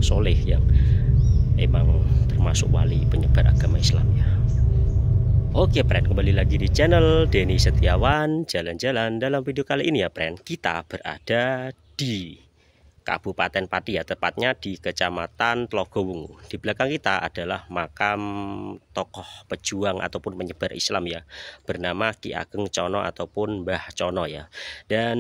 soleh yang emang termasuk wali penyebar agama Islam ya. Oke friend, kembali lagi di channel Denny Setiawan jalan-jalan. Dalam video kali ini ya friend, kita berada di Kabupaten Pati ya, tepatnya di Kecamatan Tlogowungu. Di belakang kita adalah makam tokoh pejuang ataupun penyebar Islam ya, bernama Ki Ageng Cono ataupun Mbah Cono ya. Dan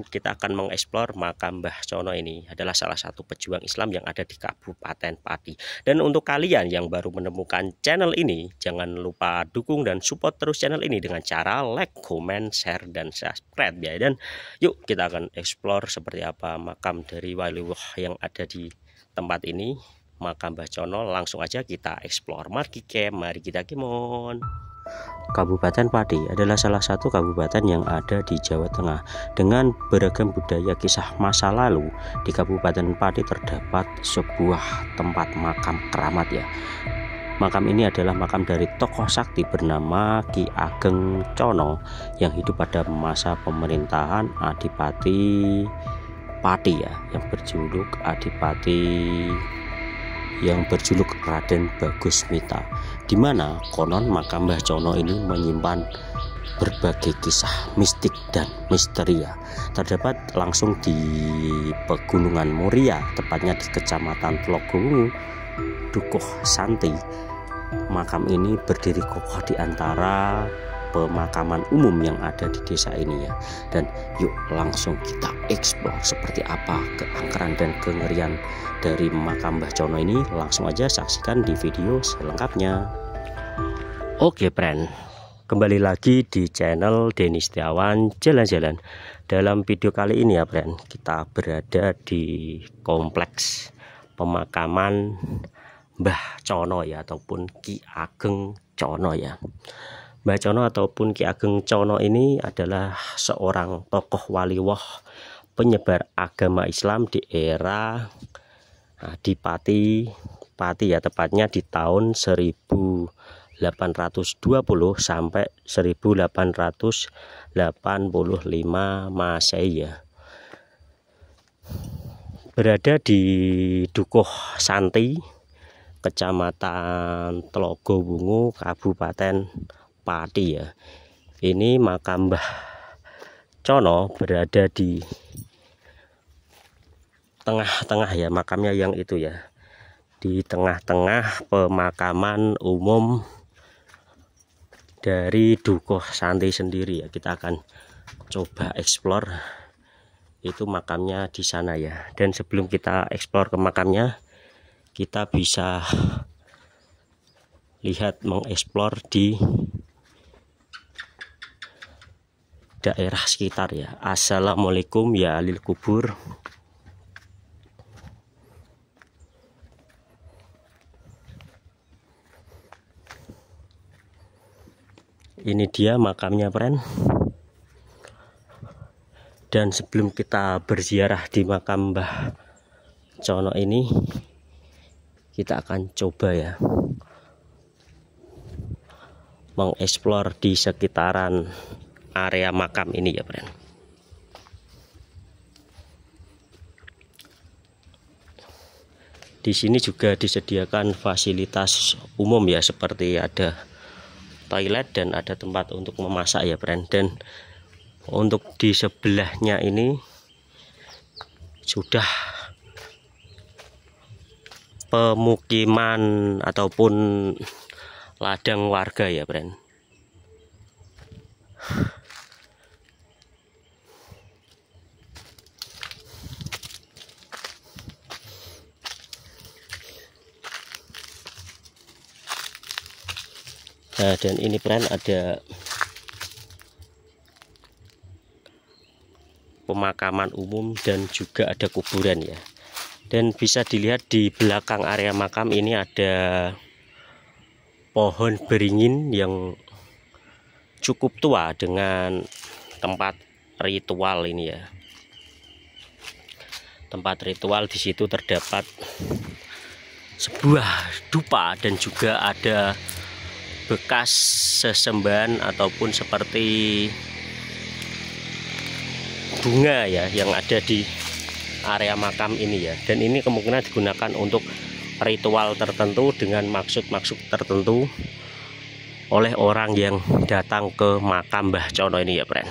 kita akan mengeksplor makam Mbah Cono ini, adalah salah satu pejuang Islam yang ada di Kabupaten Pati. Dan untuk kalian yang baru menemukan channel ini, jangan lupa dukung dan support terus channel ini dengan cara like, comment, share, dan subscribe ya. Dan yuk kita akan eksplor seperti apa makam dari waliullah yang ada di tempat ini, makam Mbah Cono. Langsung aja kita eksplor. Mari kita kemon. Kabupaten Pati adalah salah satu kabupaten yang ada di Jawa Tengah dengan beragam budaya kisah masa lalu. Di Kabupaten Pati terdapat sebuah tempat makam keramat ya. Makam ini adalah makam dari tokoh sakti bernama Ki Ageng Cono yang hidup pada masa pemerintahan Adipati Pati ya, yang berjuluk Raden Bagus Mita, di mana konon makam Mbah Cono ini menyimpan berbagai kisah mistik dan misteri ya. Terdapat langsung di Pegunungan Muria, tepatnya di Kecamatan Tlogowungu, Dukuh Santi. Makam ini berdiri kokoh di antara pemakaman umum yang ada di desa ini ya. Dan yuk langsung kita eksplor seperti apa keangkeran dan kengerian dari makam Mbah Cono ini. Langsung aja saksikan di video selengkapnya. Oke friend, kembali lagi di channel Denny Setiawan jalan-jalan. Dalam video kali ini ya friend, kita berada di kompleks pemakaman Mbah Cono ya, ataupun Ki Ageng Cono ya. Mbah Cono ataupun Ki Ageng Cono ini adalah seorang tokoh waliullah penyebar agama Islam di era Adipati Pati ya, tepatnya di tahun 1820 sampai 1885 Masehi ya. Berada di Dukuh Santi, Kecamatan Tlogowungu, Kabupaten Pati ya. Ini makam Mbah Cono berada di tengah-tengah ya, makamnya yang itu ya, di tengah-tengah pemakaman umum dari Dukuh Santi sendiri ya. Kita akan coba eksplor itu makamnya di sana ya. Dan sebelum kita eksplor ke makamnya, kita bisa lihat mengeksplor di daerah sekitar ya. Assalamualaikum ya alil kubur. Ini dia makamnya friend. Dan sebelum kita berziarah di makam Mbah Cono ini, kita akan coba ya mengeksplor di sekitaran area makam ini ya friend. Di sini juga disediakan fasilitas umum ya, seperti ada toilet dan ada tempat untuk memasak ya friend. Dan untuk di sebelahnya ini sudah pemukiman ataupun ladang warga ya friend. Nah, dan ini friend ada pemakaman umum dan juga ada kuburan ya. Dan bisa dilihat di belakang area makam ini ada pohon beringin yang cukup tua dengan tempat ritual ini ya. Tempat ritual di situ terdapat sebuah dupa dan juga ada bekas sesembahan ataupun seperti bunga ya yang ada di area makam ini ya. Dan ini kemungkinan digunakan untuk ritual tertentu dengan maksud-maksud tertentu oleh orang yang datang ke makam Mbah Cono ini ya, friend.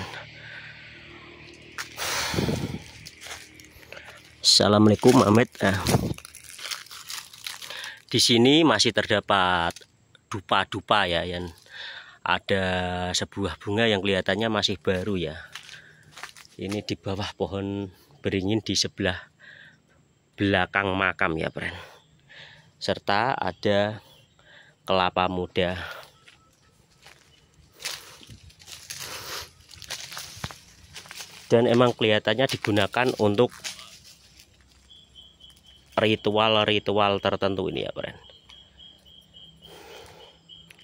Assalamualaikum Ahmed. Di sini masih terdapat dupa-dupa ya, yang ada sebuah bunga yang kelihatannya masih baru ya. Ini di bawah pohon beringin di sebelah belakang makam ya, friend. Serta ada kelapa muda. Dan emang kelihatannya digunakan untuk ritual-ritual tertentu ini ya, friend.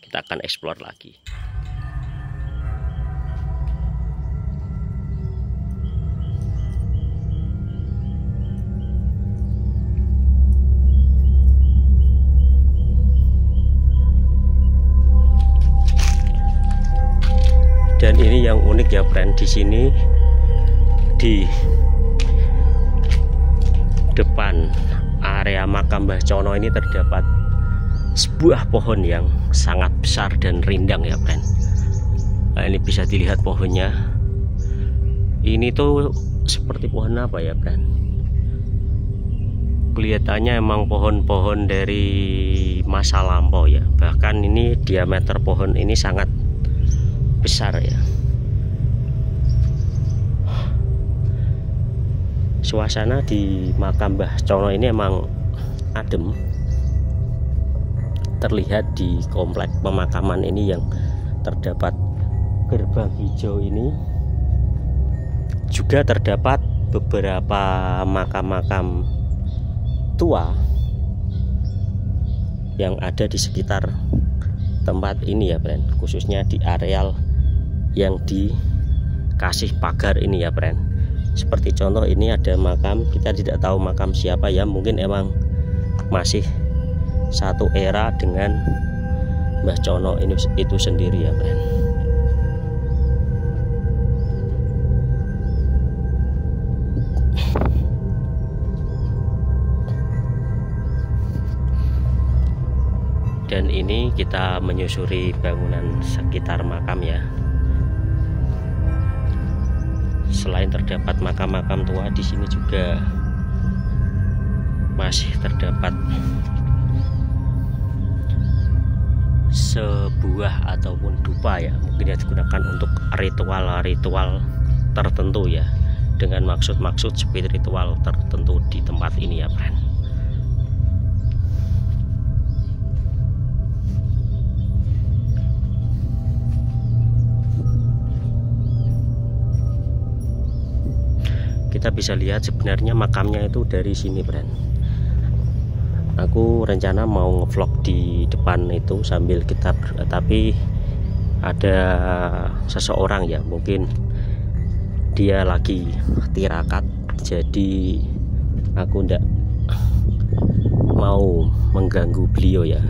Kita akan explore lagi. Dan ini yang unik ya, friend, di sini di depan area makam Mbah Cono ini terdapat sebuah pohon yang sangat besar dan rindang ya, friend. Nah, ini bisa dilihat pohonnya. Ini tuh seperti pohon apa ya, friend? Kelihatannya emang pohon-pohon dari masa lampau ya. Bahkan ini diameter pohon ini sangat besar ya. Suasana di makam Mbah Cono ini emang adem. Terlihat di komplek pemakaman ini yang terdapat gerbang hijau ini, juga terdapat beberapa makam-makam tua yang ada di sekitar tempat ini ya, friend, khususnya di areal yang dikasih pagar ini ya, friend. Seperti contoh ini ada makam, kita tidak tahu makam siapa ya, mungkin emang masih satu era dengan Mbah Cono ini itu sendiri ya, friend. Dan ini kita menyusuri bangunan sekitar makam ya. Selain terdapat makam-makam tua, di sini juga masih terdapat sebuah ataupun dupa ya, mungkin ya digunakan untuk ritual-ritual tertentu ya, dengan maksud-maksud spiritual tertentu di tempat ini ya, friend. Kita bisa lihat sebenarnya makamnya itu dari sini, friend. Aku rencana mau ngevlog di depan itu sambil kita tapi ada seseorang ya, mungkin dia lagi tirakat, jadi aku ndak mau mengganggu beliau ya.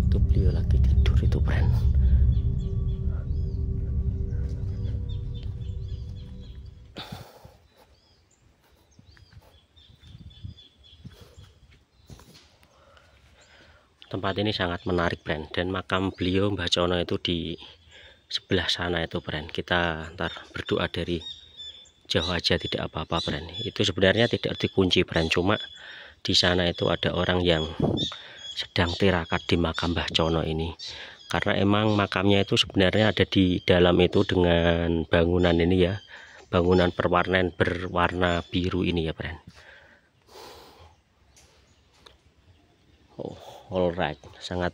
Itu beliau lagi tidur itu, friend. Tempat ini sangat menarik, friend, dan makam beliau Mbah Cono itu di sebelah sana itu, friend. Kita ntar berdoa dari jauh aja tidak apa-apa, friend. Itu sebenarnya tidak dikunci, friend, cuma di sana itu ada orang yang sedang tirakat di makam Mbah Cono ini, karena emang makamnya itu sebenarnya ada di dalam itu dengan bangunan ini ya, bangunan perwarnaan berwarna biru ini ya, friend. Oh, alright, sangat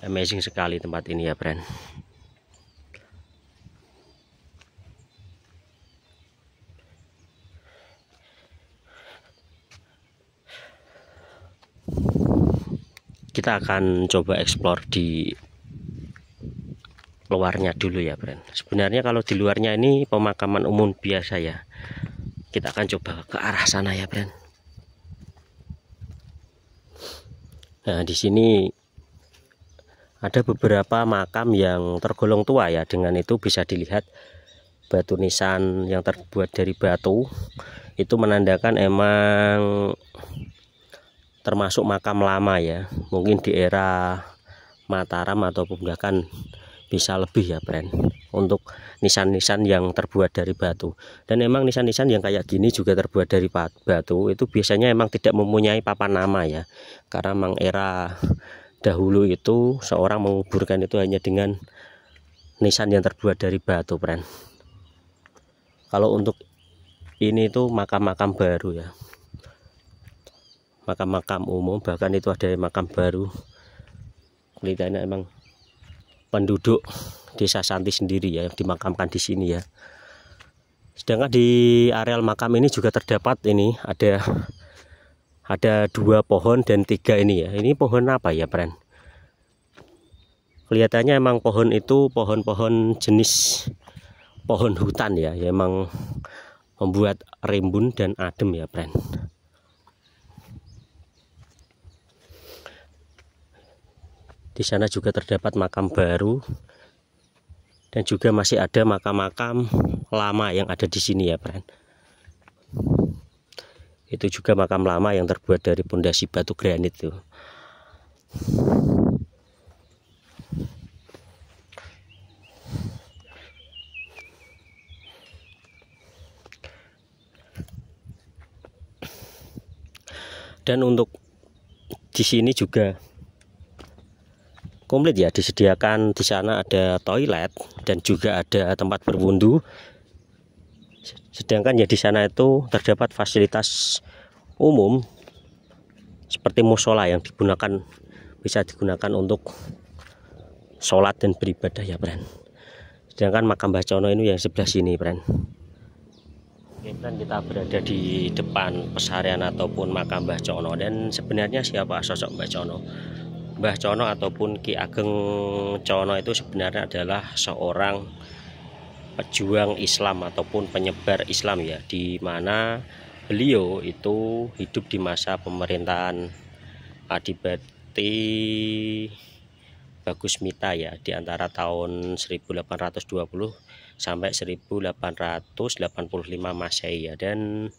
amazing sekali tempat ini ya, friend. Kita akan coba explore di luarnya dulu ya, friend. Sebenarnya kalau di luarnya ini pemakaman umum biasa ya, Kita akan coba ke arah sana ya, friend. Nah, di sini ada beberapa makam yang tergolong tua ya. Dengan itu bisa dilihat batu nisan yang terbuat dari batu itu menandakan emang termasuk makam lama ya. Mungkin di era Mataram ataupun bahkan bisa lebih ya, friend, untuk nisan-nisan yang terbuat dari batu. Dan emang nisan-nisan yang kayak gini juga terbuat dari batu itu biasanya emang tidak mempunyai papan nama ya, karena emang era dahulu itu seorang menguburkan itu hanya dengan nisan yang terbuat dari batu, friend. Kalau untuk ini tuh makam-makam baru ya, makam-makam umum, bahkan itu ada makam baru. Kelihatannya emang penduduk desa Santi sendiri ya yang dimakamkan di sini ya. Sedangkan di areal makam ini juga terdapat ini ada 2 pohon dan 3 ini ya. Ini pohon apa ya, friend? Kelihatannya emang pohon itu pohon-pohon jenis pohon hutan ya, yang emang membuat rimbun dan adem ya, friend. Di sana juga terdapat makam baru dan juga masih ada makam-makam lama yang ada di sini ya, friend. Itu juga makam lama yang terbuat dari pondasi batu granit tuh. Dan untuk di sini juga komplit ya, disediakan di sana ada toilet dan juga ada tempat berwudu. Sedangkan ya di sana itu terdapat fasilitas umum seperti musola yang bisa digunakan untuk sholat dan beribadah ya, friend. Sedangkan makam Mbah Cono ini yang sebelah sini, friend. Oke, friend, kita berada di depan pesarian ataupun makam Mbah Cono. Dan sebenarnya siapa sosok Mbah Cono? Mbah Cono ataupun Ki Ageng Cono itu sebenarnya adalah seorang pejuang Islam ataupun penyebar Islam ya, di mana beliau itu hidup di masa pemerintahan Adipati Bagus Mita ya, di antara tahun 1820 sampai 1885 Masehi ya. Dan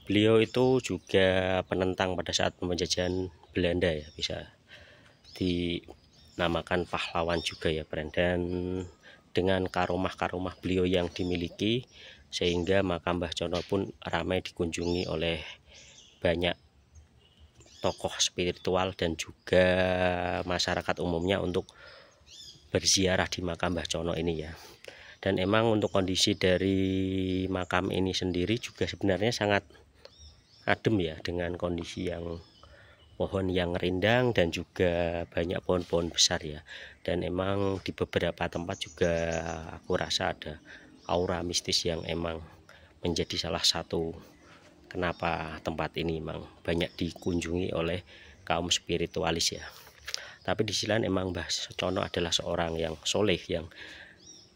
beliau itu juga penentang pada saat penjajahan Belanda ya, bisa dinamakan pahlawan juga ya, friend. Dan dengan karomah-karomah beliau yang dimiliki, sehingga makam Mbah Cono pun ramai dikunjungi oleh banyak tokoh spiritual dan juga masyarakat umumnya untuk berziarah di makam Mbah Cono ini ya. Dan emang untuk kondisi dari makam ini sendiri juga sebenarnya sangat adem ya, dengan kondisi yang pohon yang rindang dan juga banyak pohon-pohon besar ya. Dan emang di beberapa tempat juga aku rasa ada aura mistis yang emang menjadi salah satu kenapa tempat ini emang banyak dikunjungi oleh kaum spiritualis ya. Tapi di sisi lain emang Mbah Cono adalah seorang yang soleh, yang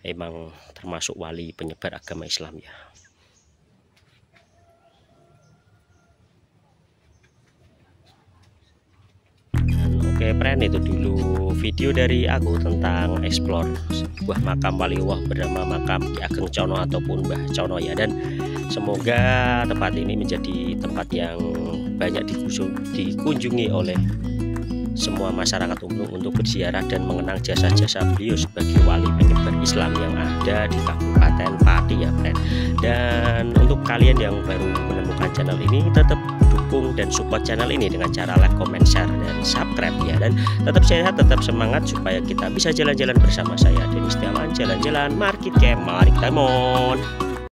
emang termasuk wali penyebar agama Islam ya. Oke, friend, itu dulu video dari aku tentang explore sebuah makam waliullah bernama makam Ki Ageng Cono ataupun Mbah Cono ya. Dan semoga tempat ini menjadi tempat yang banyak dikunjungi oleh semua masyarakat umum untuk berziarah dan mengenang jasa-jasa beliau sebagai wali penyebar Islam yang ada di Kabupaten Pati ya, friend. Dan untuk kalian yang baru menemukan channel ini, tetap dukung dan support channel ini dengan cara like, comment, share, dan subscribe ya. Dan tetap sehat, tetap semangat supaya kita bisa jalan-jalan bersama saya Denny Setiawan, jalan-jalan market camp, mari kita mon.